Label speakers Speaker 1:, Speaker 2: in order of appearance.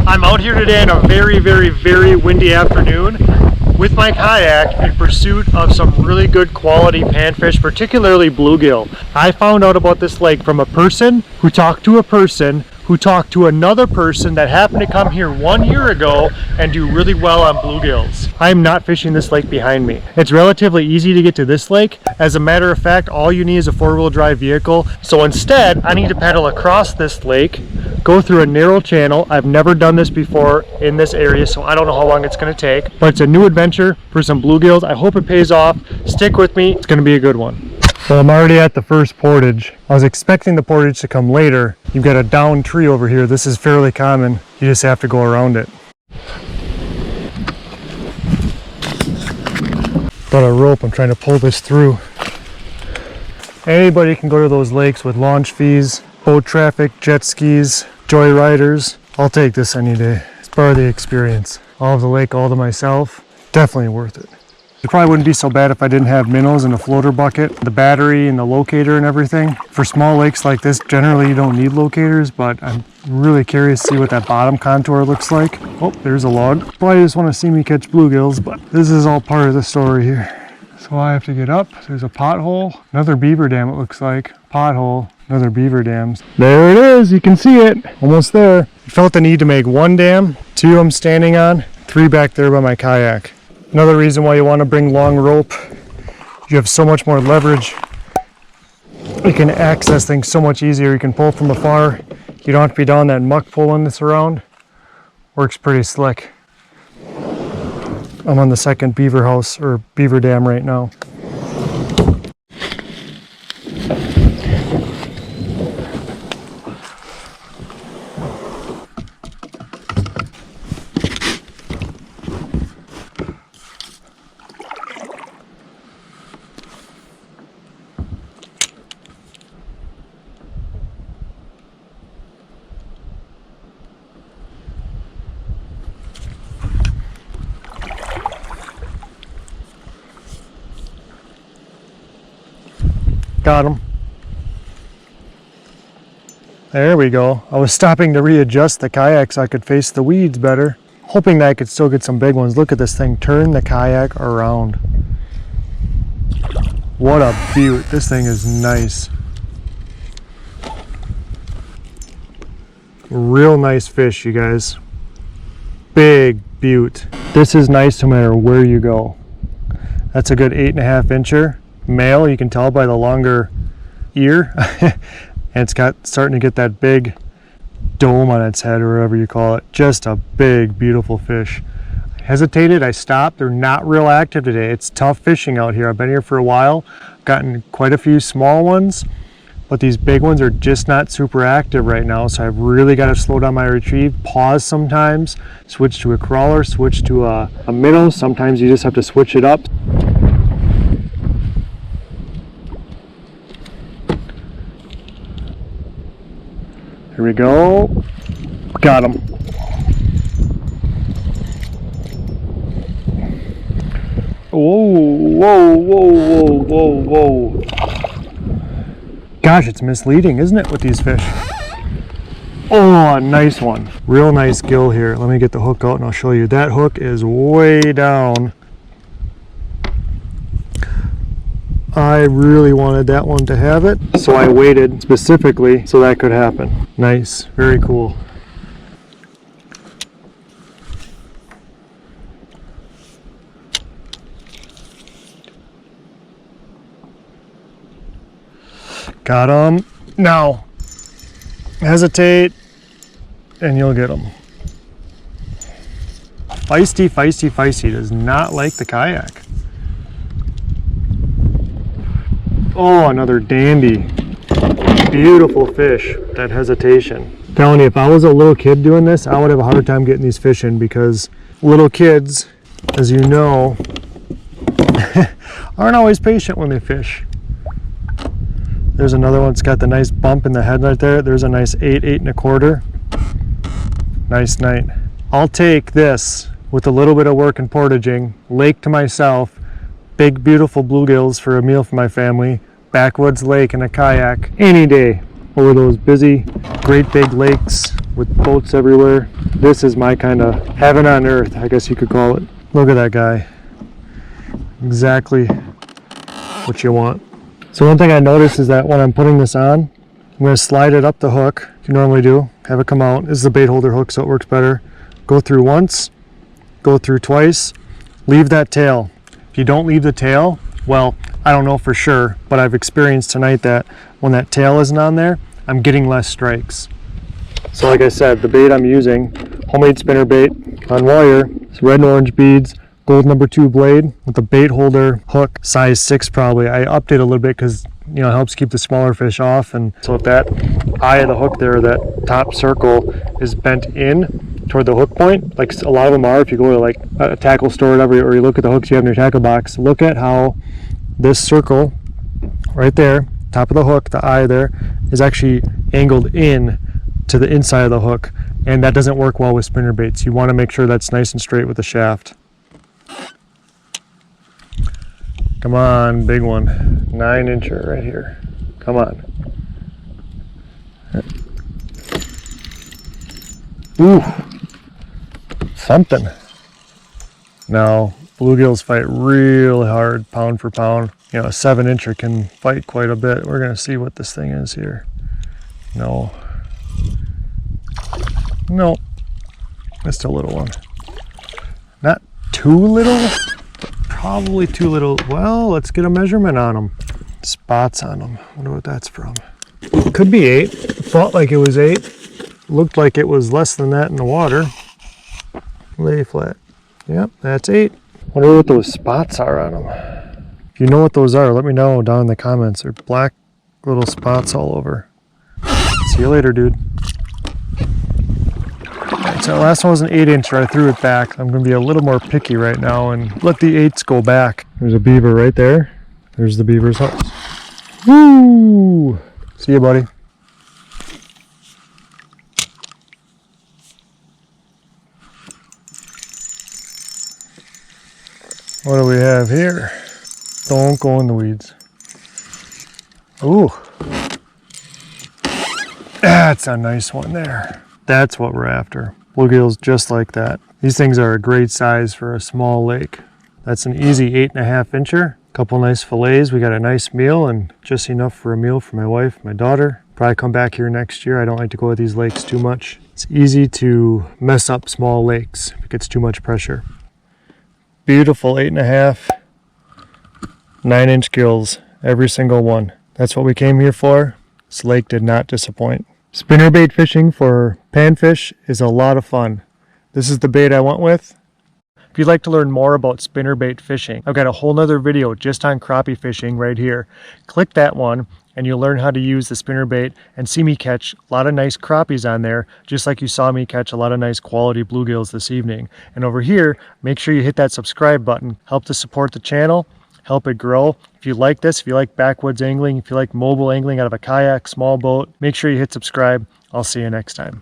Speaker 1: I'm out here today on a very windy afternoon with my kayak in pursuit of some really good quality panfish, particularly bluegill. I found out about this lake from a person who talked to a person who talked to another person that happened to come here 1 year ago and do really well on bluegills. I'm not fishing this lake behind me. It's relatively easy to get to this lake. As a matter of fact, all you need is a four-wheel drive vehicle. So instead, I need to paddle across this lake, go through a narrow channel. I've never done this before in this area, so I don't know how long it's gonna take, but it's a new adventure for some bluegills. I hope it pays off. Stick with me, it's gonna be a good one. Well, I'm already at the first portage. I was expecting the portage to come later. You've got a downed tree over here. This is fairly common. You just have to go around it. Got a rope, I'm trying to pull this through. Anybody can go to those lakes with launch fees, boat traffic, jet skis, joyriders. I'll take this any day. It's part of the experience. All of the lake all to myself, definitely worth it. It probably wouldn't be so bad if I didn't have minnows and a floater bucket, the battery and the locator and everything. For small lakes like this, generally you don't need locators, but I'm really curious to see what that bottom contour looks like. Oh, there's a log. Probably just want to see me catch bluegills, but this is all part of the story here. So I have to get up. There's a pothole, another beaver dam it looks like. Pothole, another beaver dam. There it is, you can see it, almost there. I felt the need to make one dam, 2 I'm standing on, 3 back there by my kayak. Another reason why you want to bring long rope, you have so much more leverage. You can access things so much easier. You can pull from afar. You don't have to be down that muck pulling this around. Works pretty slick. I'm on the second beaver house or beaver dam right now. Got him. There we go. I was stopping to readjust the kayak so I could face the weeds better, hoping that I could still get some big ones. Look at this thing, turn the kayak around. What a beaut. This thing is nice. Real nice fish, you guys. Big beaut. This is nice no matter where you go. That's a good 8.5 incher. Male, you can tell by the longer ear. And it's starting to get that big dome on its head or whatever you call it. Just a big, beautiful fish. I hesitated, I stopped. They're not real active today. It's tough fishing out here. I've been here for a while, gotten quite a few small ones, but these big ones are just not super active right now. So I've really got to slow down my retrieve, pause sometimes, switch to a crawler, switch to a minnow. Sometimes you just have to switch it up. Here we go. Got him. Whoa. Gosh, it's misleading, isn't it, with these fish? Oh, a nice one. Real nice gill here. Let me get the hook out and I'll show you. That hook is way down. I really wanted that one to have it, so I waited specifically so that could happen. Nice, very cool. Got him. Now, hesitate and you'll get him. Feisty does not like the kayak. Oh, another dandy. Beautiful fish. That hesitation. I'm telling you, if I was a little kid doing this, I would have a hard time getting these fish in because little kids, as you know, aren't always patient when they fish. There's another one that's got the nice bump in the head right there. There's a nice 8 1/4. Nice night. I'll take this with a little bit of work and portaging, lake to myself, big beautiful bluegills for a meal for my family, backwoods lake and a kayak any day over those busy great big lakes with boats everywhere. This is my kind of heaven on earth, I guess you could call it. Look at that guy. Exactly what you want. So one thing I noticed is that when I'm putting this on, I'm going to slide it up the hook, like you normally do, have it come out. This is a bait holder hook, so it works better. Go through once, go through twice, leave that tail. If you don't leave the tail, well, I don't know for sure, but I've experienced tonight that when that tail isn't on there, I'm getting less strikes. So like I said, the bait I'm using, homemade spinner bait on wire, it's red and orange beads, gold number 2 blade with a bait holder hook, size 6 probably. I update a little bit because it helps keep the smaller fish off. And so if that eye of the hook there, that top circle is bent in toward the hook point, like a lot of them are, if you go to like a tackle store or whatever, or you look at the hooks you have in your tackle box, look at how this circle right there, top of the hook, the eye there, is actually angled in to the inside of the hook, and that doesn't work well with spinner baits. You want to make sure that's nice and straight with the shaft. Come on, big one. 9-incher right here. Come on. Ooh, something. Now, bluegills fight really hard, pound for pound. A 7-incher can fight quite a bit. We're gonna see what this thing is here. No, just a little one. Not too little, probably too little. Well, let's get a measurement on them. Spots on them. Wonder what that's from. Could be 8. Felt like it was 8. Looked like it was less than that in the water. Lay flat. Yep, that's 8. Wonder what those spots are on them. If you know what those are, let me know down in the comments. They're black little spots all over. See you later, dude. Alright, so the last one was an 8-incher. I threw it back. I'm going to be a little more picky right now and let the 8s go back. There's a beaver right there. There's the beaver's house. Woo! See you, buddy. What do we have here? Don't go in the weeds. Ooh. That's a nice one there. That's what we're after. Bluegills just like that. These things are a great size for a small lake. That's an easy 8.5-incher. Couple nice fillets. We got a nice meal and just enough for a meal for my wife, my daughter. Probably come back here next year. I don't like to go to these lakes too much. It's easy to mess up small lakes if it gets too much pressure. Beautiful 8.5, 9-inch gills, every single one. That's what we came here for. This lake did not disappoint. Spinnerbait fishing for panfish is a lot of fun. This is the bait I went with. If you'd like to learn more about spinnerbait fishing, I've got a whole nother video just on crappie fishing right here. Click that one and you'll learn how to use the spinnerbait and see me catch a lot of nice crappies on there, just like you saw me catch a lot of nice quality bluegills this evening. And over here, make sure you hit that subscribe button. Help to support the channel, help it grow. If you like this, if you like backwoods angling, if you like mobile angling out of a kayak, small boat, make sure you hit subscribe. I'll see you next time.